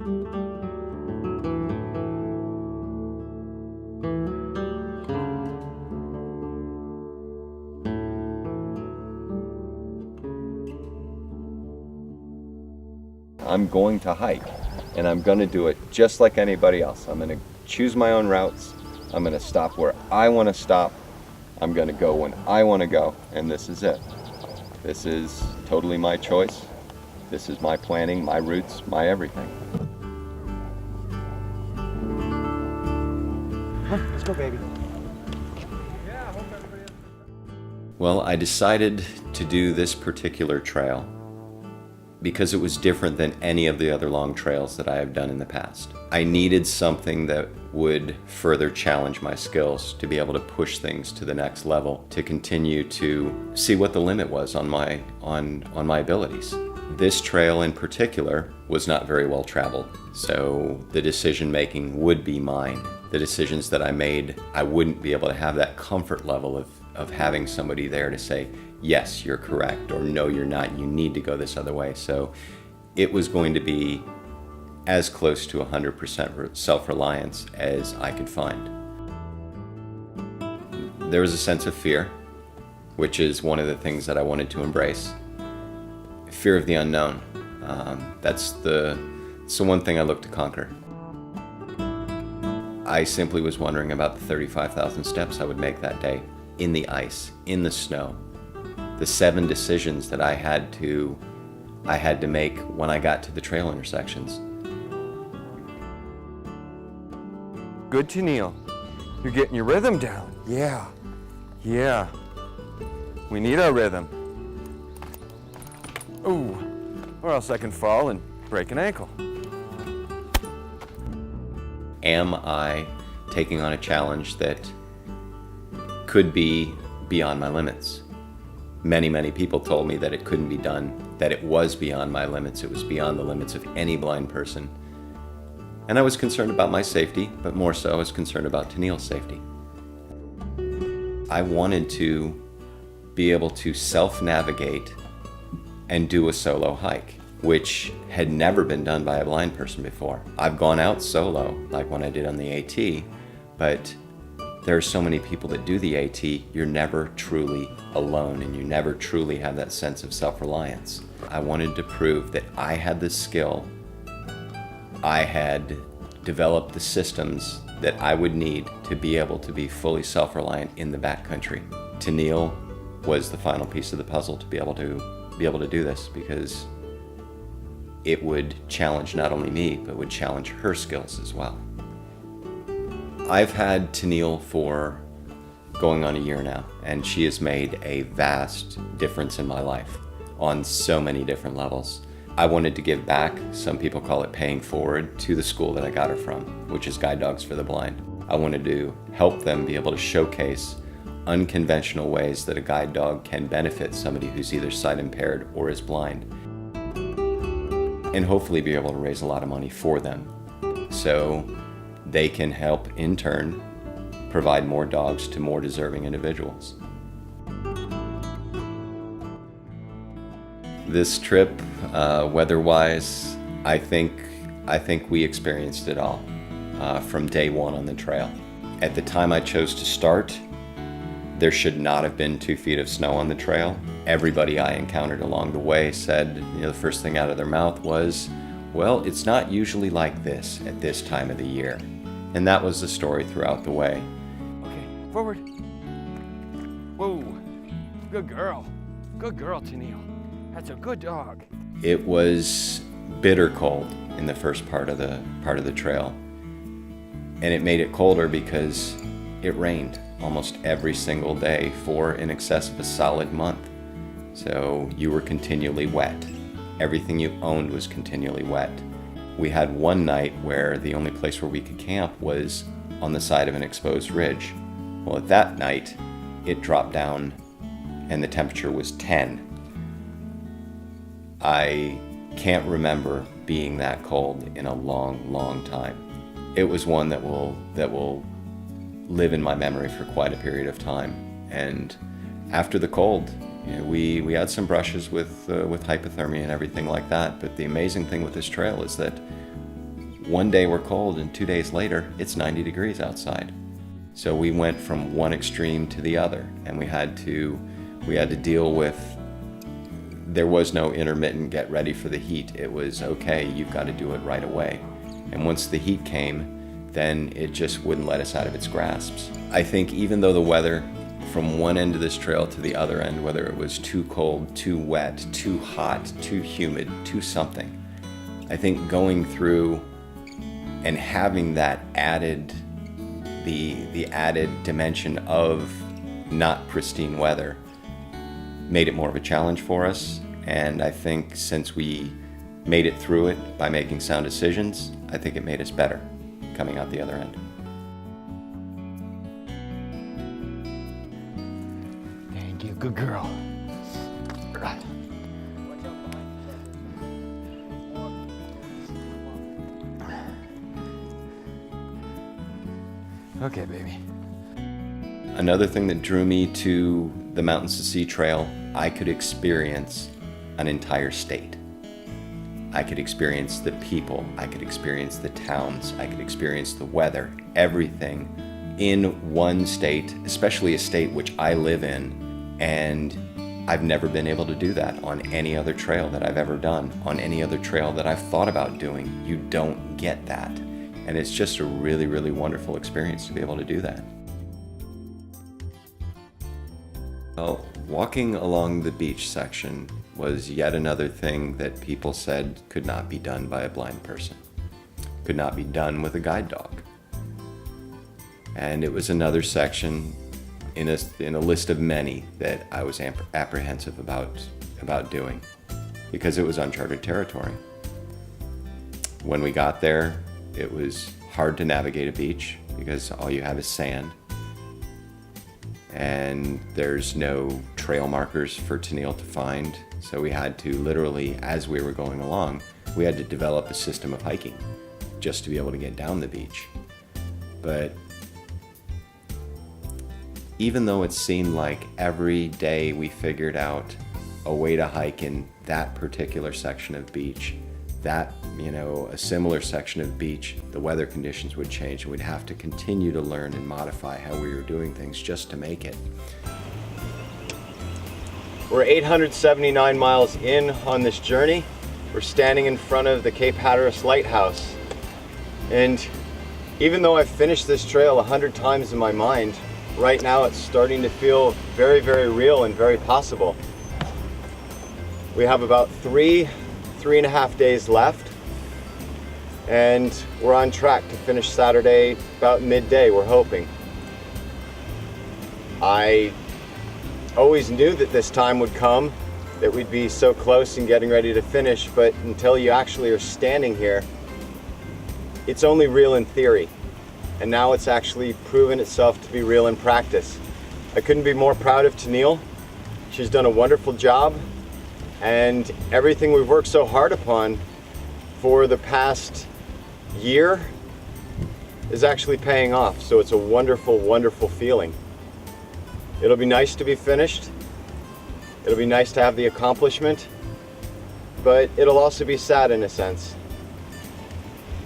I'm going to hike, and I'm going to do it just like anybody else. I'm going to choose my own routes. I'm going to stop where I want to stop. I'm going to go when I want to go, and this is it. This is totally my choice. This is my planning, my routes, my everything. Let's go, baby. Well, I decided to do this particular trail because it was different than any of the other long trails that I have done in the past. I needed something that would further challenge my skills, to be able to push things to the next level, to continue to see what the limit was on my abilities. This trail in particular was not very well traveled, so the decision making would be mine. The decisions that I made, I wouldn't be able to have that comfort level of having somebody there to say, yes, you're correct, or no, you're not, you need to go this other way. So it was going to be as close to 100% self-reliance as I could find. There was a sense of fear, which is one of the things that I wanted to embrace. Fear of the unknown. That's the one thing I look to conquer. I simply was wondering about the 35,000 steps I would make that day, in the ice, in the snow. The 7 decisions that I had to make when I got to the trail intersections. Good, Tennille. You're getting your rhythm down. Yeah. We need our rhythm. Ooh, or else I can fall and break an ankle. Am I taking on a challenge that could be beyond my limits? Many people told me that it couldn't be done, that it was beyond my limits, it was beyond the limits of any blind person. And I was concerned about my safety, but more so I was concerned about Tennille's safety. I wanted to be able to self-navigate and do a solo hike, which had never been done by a blind person before. I've gone out solo, like when I did on the AT, but there are so many people that do the AT, you're never truly alone and you never truly have that sense of self-reliance. I wanted to prove that I had the skill, I had developed the systems that I would need to be able to be fully self-reliant in the backcountry. Tennille was the final piece of the puzzle to be able to do this, because it would challenge not only me, but would challenge her skills as well. I've had Tennille for going on a year now, and she has made a vast difference in my life on so many different levels. I wanted to give back, some people call it paying forward, to the school that I got her from, which is Guide Dogs for the Blind. I wanted to help them be able to showcase unconventional ways that a guide dog can benefit somebody who's either sight impaired or is blind, and hopefully be able to raise a lot of money for them, so they can help, in turn, provide more dogs to more deserving individuals. This trip, weather-wise, I think we experienced it all from day one on the trail. At the time I chose to start, there should not have been 2 feet of snow on the trail. Everybody I encountered along the way said, the first thing out of their mouth was, well, it's not usually like this at this time of the year. And that was the story throughout the way. Okay, forward. Whoa, good girl. Good girl, Tennille. That's a good dog. It was bitter cold in the first part of the trail. And it made it colder because it rained almost every single day for in excess of a solid month. So you were continually wet. Everything you owned was continually wet. We had one night where the only place where we could camp was on the side of an exposed ridge. Well, at that night, it dropped down and the temperature was 10. I can't remember being that cold in a long time. It was one that will live in my memory for quite a period of time. And after the cold, we had some brushes with hypothermia and everything like that. But the amazing thing with this trail is that one day we're cold and 2 days later it's 90 degrees outside. So we went from one extreme to the other, and we had to deal with, there was no intermittent get ready for the heat. It was, okay, you've got to do it right away. And once the heat came, then it just wouldn't let us out of its grasps. I think even though the weather from one end of this trail to the other end, whether it was too cold, too wet, too hot, too humid, too something, I think going through and having that added, the added dimension of not pristine weather made it more of a challenge for us. And I think since we made it through it by making sound decisions, I think it made us better coming out the other end. Thank you, good girl. Okay, baby. Another thing that drew me to the Mountains to Sea Trail, I could experience an entire state. I could experience the people, I could experience the towns, I could experience the weather, everything in one state, especially a state which I live in, and I've never been able to do that on any other trail that I've ever done, on any other trail that I've thought about doing. You don't get that. And it's just a really, really wonderful experience to be able to do that. Well, walking along the beach section was yet another thing that people said could not be done by a blind person, could not be done with a guide dog. And it was another section in a list of many that I was apprehensive about doing, because it was uncharted territory. When we got there, it was hard to navigate a beach because all you have is sand. And there's no trail markers for Tennille to find. So we had to literally, as we were going along, we had to develop a system of hiking just to be able to get down the beach. But even though it seemed like every day we figured out a way to hike in that particular section of beach, that, a similar section of beach, the weather conditions would change and we'd have to continue to learn and modify how we were doing things just to make it. We're 879 miles in on this journey. We're standing in front of the Cape Hatteras Lighthouse. And even though I've finished this trail 100 times in my mind, right now it's starting to feel very, very real and very possible. We have about three and a half days left, and we're on track to finish Saturday about midday, we're hoping. I always knew that this time would come, that we'd be so close and getting ready to finish, but until you actually are standing here, it's only real in theory. And now it's actually proven itself to be real in practice. I couldn't be more proud of Tennille. She's done a wonderful job, and everything we've worked so hard upon for the past year is actually paying off. So it's a wonderful, wonderful feeling. It'll be nice to be finished. It'll be nice to have the accomplishment, but it'll also be sad in a sense.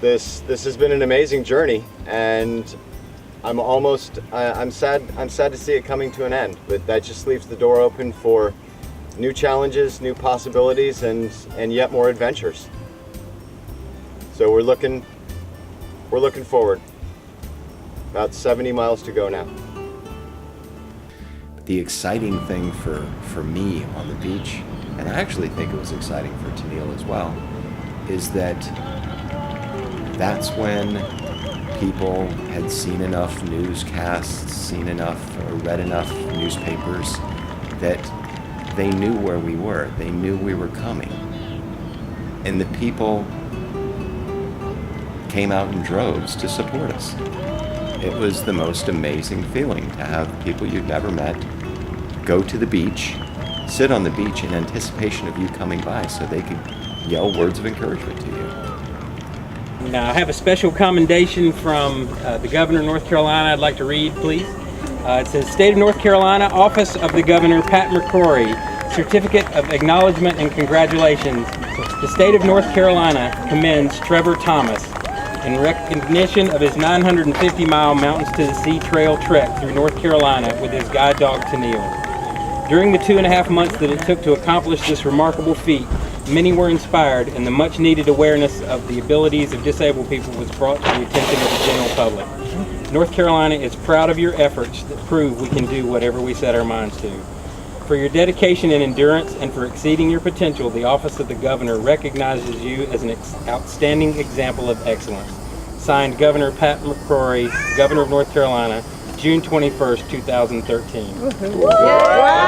This has been an amazing journey, and I'm sad to see it coming to an end, but that just leaves the door open for new challenges, new possibilities, and yet more adventures. So we're looking forward. About 70 miles to go now. The exciting thing for me on the beach, and I actually think it was exciting for Tennille as well, is that that's when people had seen enough newscasts, seen enough or read enough newspapers that they knew where we were. They knew we were coming. And the people came out in droves to support us. It was the most amazing feeling to have people you'd never met go to the beach, sit on the beach in anticipation of you coming by so they could yell words of encouragement to you. Now, I have a special commendation from the Governor of North Carolina I'd like to read, please. It says, State of North Carolina, Office of the Governor, Pat McCrory, Certificate of Acknowledgement and Congratulations. The State of North Carolina commends Trevor Thomas, in recognition of his 950-mile Mountains to the Sea Trail trek through North Carolina with his guide dog Tennille. During the 2.5 months that it took to accomplish this remarkable feat, many were inspired, and the much-needed awareness of the abilities of disabled people was brought to the attention of the general public. North Carolina is proud of your efforts that prove we can do whatever we set our minds to. For your dedication and endurance and for exceeding your potential, the Office of the Governor recognizes you as an outstanding example of excellence. Signed, Governor Pat McCrory, Governor of North Carolina, June 21st, 2013. Wow.